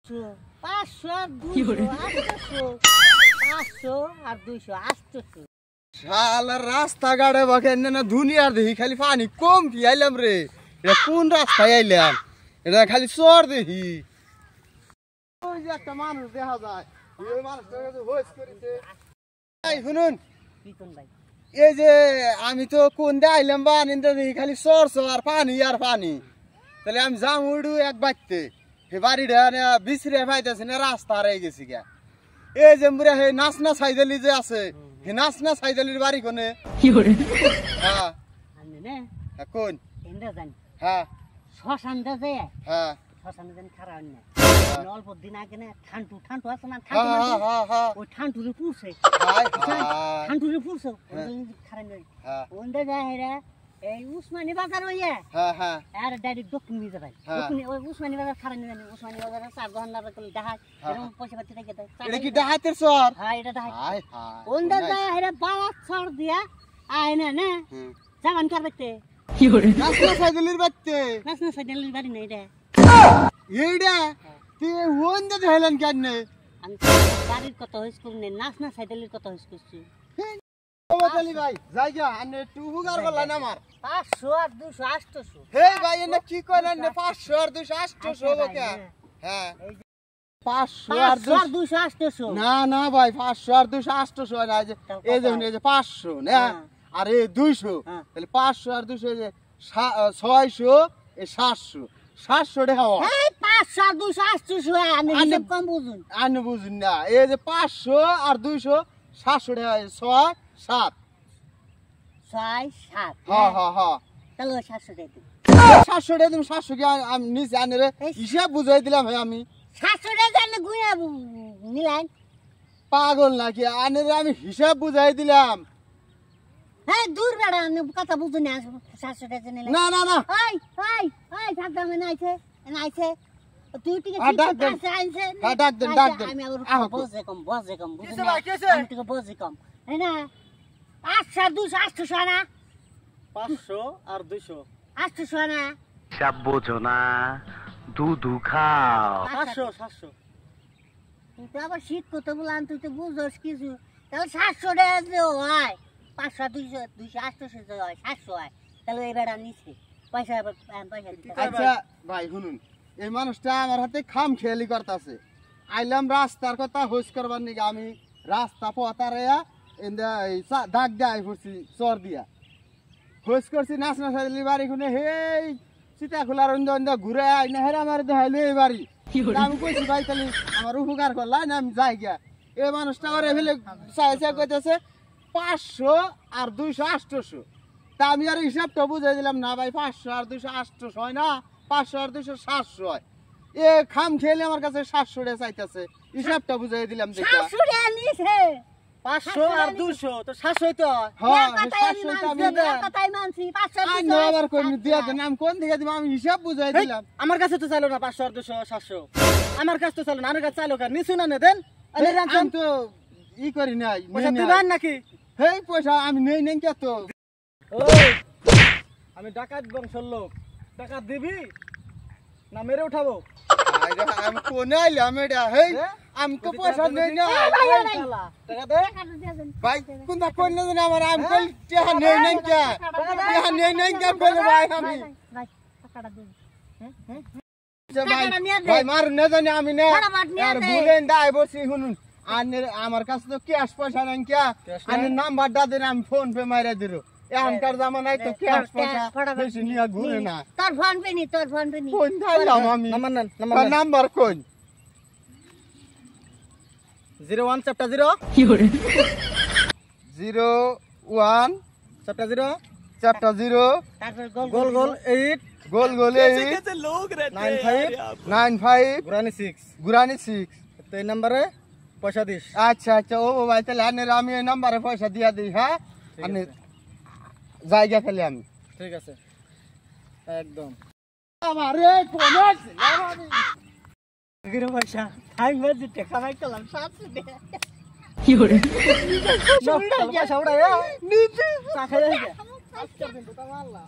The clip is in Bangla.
500 আর 200 500 আর 200 800 শালা রাস্তাঘাটে বাকেন না দুনিয়ার দেখি খালি পানি কম কি আইলাম রে এটা কোন রাস্তায় আইলাম এটা খালি চর দেখি ওই যে একটা মানুষ দেখা যায় এই মানুষটা হোস করেছে এই শুনুন কি কোন ভাই এই যে আমি তো কোন দে আইলাম বা নিন্দা দেখি খালি চর আর পানি তাহলে আমি যাম উড়ু এক বাড়তে হে বাড়িটা বিছরে পাইতেছে না রাস্তা হারাই গেছি গা এই যে মুরা হে নাচনা সাইদালি যে আছে হে নাচনা সাইদালির বাড়ি কোনে কি করে হ্যাঁ আনে না কোন এন্ডা জানি হ্যাঁ শ্মশান দে যায় হ্যাঁ শ্মশানে জানি খারাপ না অল্প দিন আগে না ঠান্ডু আছে না হ্যাঁ ওই ঠান্ডুরে পুরছে হাই ঠান্ডুরে পুরছে খারাপ না ওন্ডা যায় হেরা এই উসমানী বাজার হইয়া হ্যাঁ আর ডাইরেক্ট দক্ষিণ মিজে ভাই দক্ষিণ ওই উসমানী বাজার খারাপ না উসমানী বাজারে 4 ঘন্টা করে দেখা এরকম পয়সা পাতি রেখে দেয় এটা কি ডাহাতের চর হ্যাঁ এটা ডাহাত হাই ওন্ডা যায় হেরা বাবা ছড় দিয়া আয় না না জামান করতে নাচনা সাইদালির বাড়তে নাচনা সাইডেলের বাড়ি না এটা এইডা তুই ওন্দে ধইলেন কেন আমি বাড়ির কত হইস করি না নাচনা সাইডেলের কত হইস করছি ওবালি ভাই জায়গা আনে টু হুগার বললেন আমার 500 আর 200 800 হে ভাই এনে কি করেন 500 আর 200 800 হবে কে হ্যাঁ 500 আর 200 800 না না ভাই 500 আর 200 800 হয় না এই যে 500 না আর এই 200 তাহলে 500 আর 200 এই যে 600 এই 700 700 টাকা হয় এই 500 আর 200 800 আমি হিসাব কম বুঝুন আনে বুঝুন না এই যে 500 আর 200 700 টাকা 6 7 6 7 হ্যাঁ তাহলে 700 টাকা 700 টাকা তুমি 700 কি আমি নিচে আনে রে হিসাব বুঝাই দিলাম ভাই আমি 700 টাকা জানে গুয়া নিলাম পাগল নাকি আনে রে আমি হিসাব বুঝাই দিলাম হ্যাঁ দূর বেড়া আমি কথা বুঝুন না 700 টাকা নিলাম না ওই থাকবে নাইছে তুই টিকে ডাক দেন আমি আবার বসে কম বুঝুন আমি টিকে বসে কম হ্যাঁ না 500 আর 200 800 না 500 আর 200 800 না সব বোঝো না দুধু খাও 700 তুই তো আবার শীত করতে বললাম তুই তো বুঝোস কিছু তাহলে 700 টাকা যে হয় 500 200 800 যে হয় 700 হয় তাহলে এই বেড়া নিছে পয়সা দিতে আচ্ছা ভাই শুনুন এই মানুষটা আমার হাতে খাম খেয়ালি করতেছে আইলাম রাস্তার কথা হোস করবার নিকে আমি রাস্তা পতারেয়া দাগ দেয় পড়ছি চর দিয়া হোস করছি নাচনা সাইলি বাড়ি খুনে হেই সীতা খোলার অন্য ঘুরে আই না হেরা আমার দেখাইলো এই বাড়ি আমি কইছি ভাই তাহলে আমার উপকার করলাই না আমি যাই গিয়া এই মানুষটা করে ফেলে চাইছে কইতেছে 500 আর 200 800 তা আমি আর হিসাবটা বুঝাই দিলাম না ভাই 500 আর 200 800 হয় না 500 আর 200 700 হয় এ খাম খেলে আমার কাছে 700 টাকা চাইতেছে হিসাবটা বুঝাই দিলাম দেখা 700 টাকা নিছে 500 আর 200 তো 700 তো হ্যাঁ 700 আমি কথাই মানছি 500 আর নো আবার কোন দিয়া দেন আমি কোন দিকে দিব আমি হিসাব বুঝাই দিলাম আমার কাছে তো চাইলো না 500 আর 200 700 আমার কাছে তো চাইলো না আমার কাছে চাইলো কার নিছু না দেন আরে আমি তো ই করি নাই পয়সা দিবেন নাকি হেই পয়সা আমি নেই নেই কে তো ওই আমি ডাকাত বংশের লোক টাকা দিবি না মেরে উঠাবো আমি কোন আইলাম এটা হেই আমি তো পয়সা নেই না টাকা দে ভাই কোনটা কোন না জানি আমার আমি কই টাকা নেই কে টাকা নেই কে বলে ভাই আমি টাকাটা দিন ভাই মার না জানি আমি না আর ভুলেন দাই বসি শুনুন আনে আমার কাছে তো ক্যাশ পয়সা নাই কে আনে নাম্বারটা দেন আমি ফোন পে মাইরা দিল এখনকার জামানায় তো ক্যাশ পয়সা বেশি নিয়ে ঘুরে না তোর ফোন পে নি কোন দিলাম আমি নাম্বার নেন নাম্বার কোন 01 চ্যাপ্টার 0 01 চ্যাপ্টার 0 চ্যাপ্টার 0 তারপর গোল গোল 8 গোল গোল 95 গুরানি 6 গুরানি 6 তো এই নম্বরে পয়সা দিস আচ্ছা আচ্ছা ও ভাই তাহলে আনের আমি এই নম্বরে পয়সা দিয়া দিই হ্যাঁ আনে জায়গা খেলে আমি ঠিক আছে একদম আমারে কোনে আমি গিরো পয়সা টাইম বাজে টাকা নাই কলাম 700 টাকা পয়সা উড়াই নিচে টাকা যায় আজকে দিন তো মারলা